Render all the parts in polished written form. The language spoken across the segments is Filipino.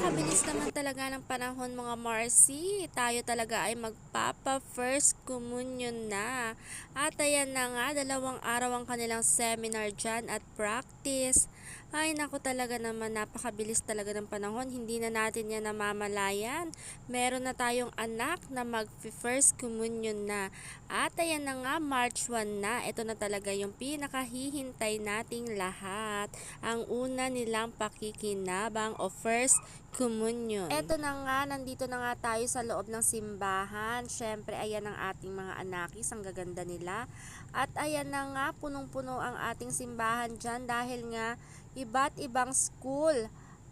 Napakabilis naman talaga ng panahon mga Marcy. Tayo talaga ay magpapa First Communion na. At ayan na nga, 2 araw ang kanilang seminar dyan at practice. Ay naku talaga naman, napakabilis talaga ng panahon. Hindi na natin yan namamalayan. Meron na tayong anak na mag-First Communion na. At ayan na nga, March 1 na. Ito na talaga yung pinakahihintay nating lahat. Ang una nilang pakikinabang o First Communion. Eto na nga, nandito na nga tayo sa loob ng simbahan. Syempre, ayan ang ating mga anakis, ang gaganda nila. At ayan na nga, punong-puno ang ating simbahan dyan dahil nga iba't ibang school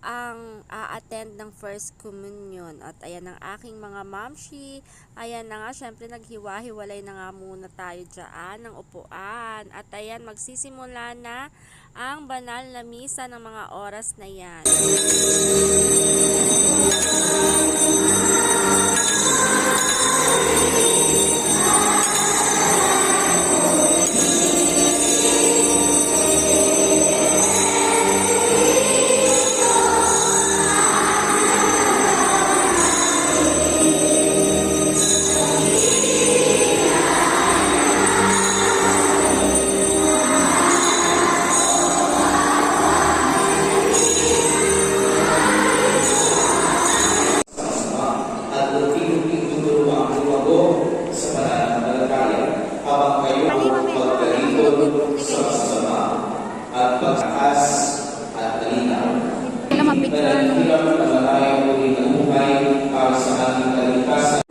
ang a-attend ng First Communion. At ayan ang aking mga mamshi. Ayan na nga, syempre naghiwa-hiwalay na nga muna tayo dyan ng upuan. At ayan, magsisimula na ang banal na misa ng mga oras na yan. At pagkakas at malinaw. Hirap na tayo ulit ang buhay para sa ating kaligtasan.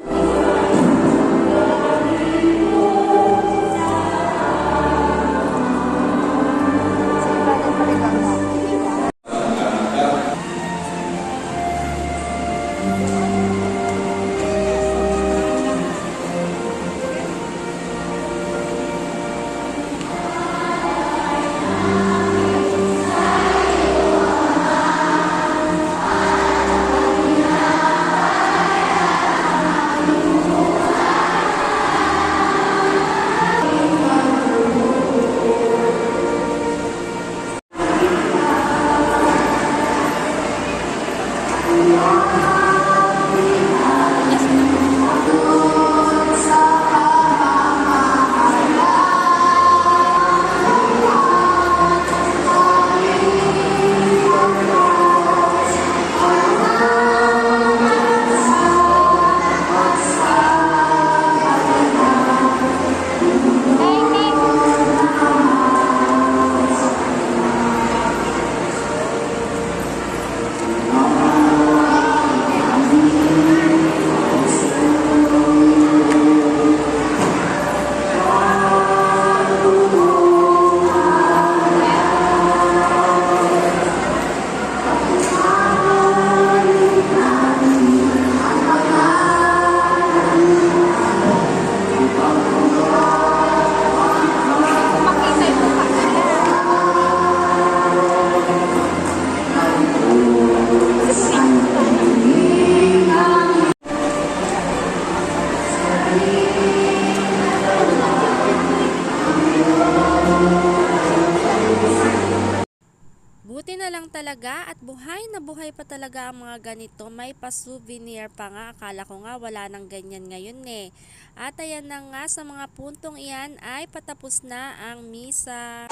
Buti na lang talaga at buhay na buhay pa talaga ang mga ganito. May pa-souvenir pa nga. Akala ko nga wala nang ganyan ngayon eh. At ayan na nga, sa mga puntong iyan ay patapos na ang misa.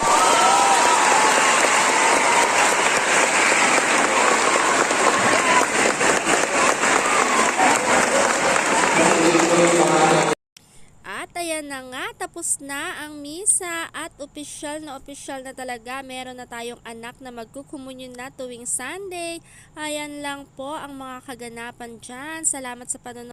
At ayan na nga, tapos na ang misa at opisyal na talaga. Meron na tayong anak na magkukumunyon na tuwing Sunday. Ayan lang po ang mga kaganapan dyan. Salamat sa panonood.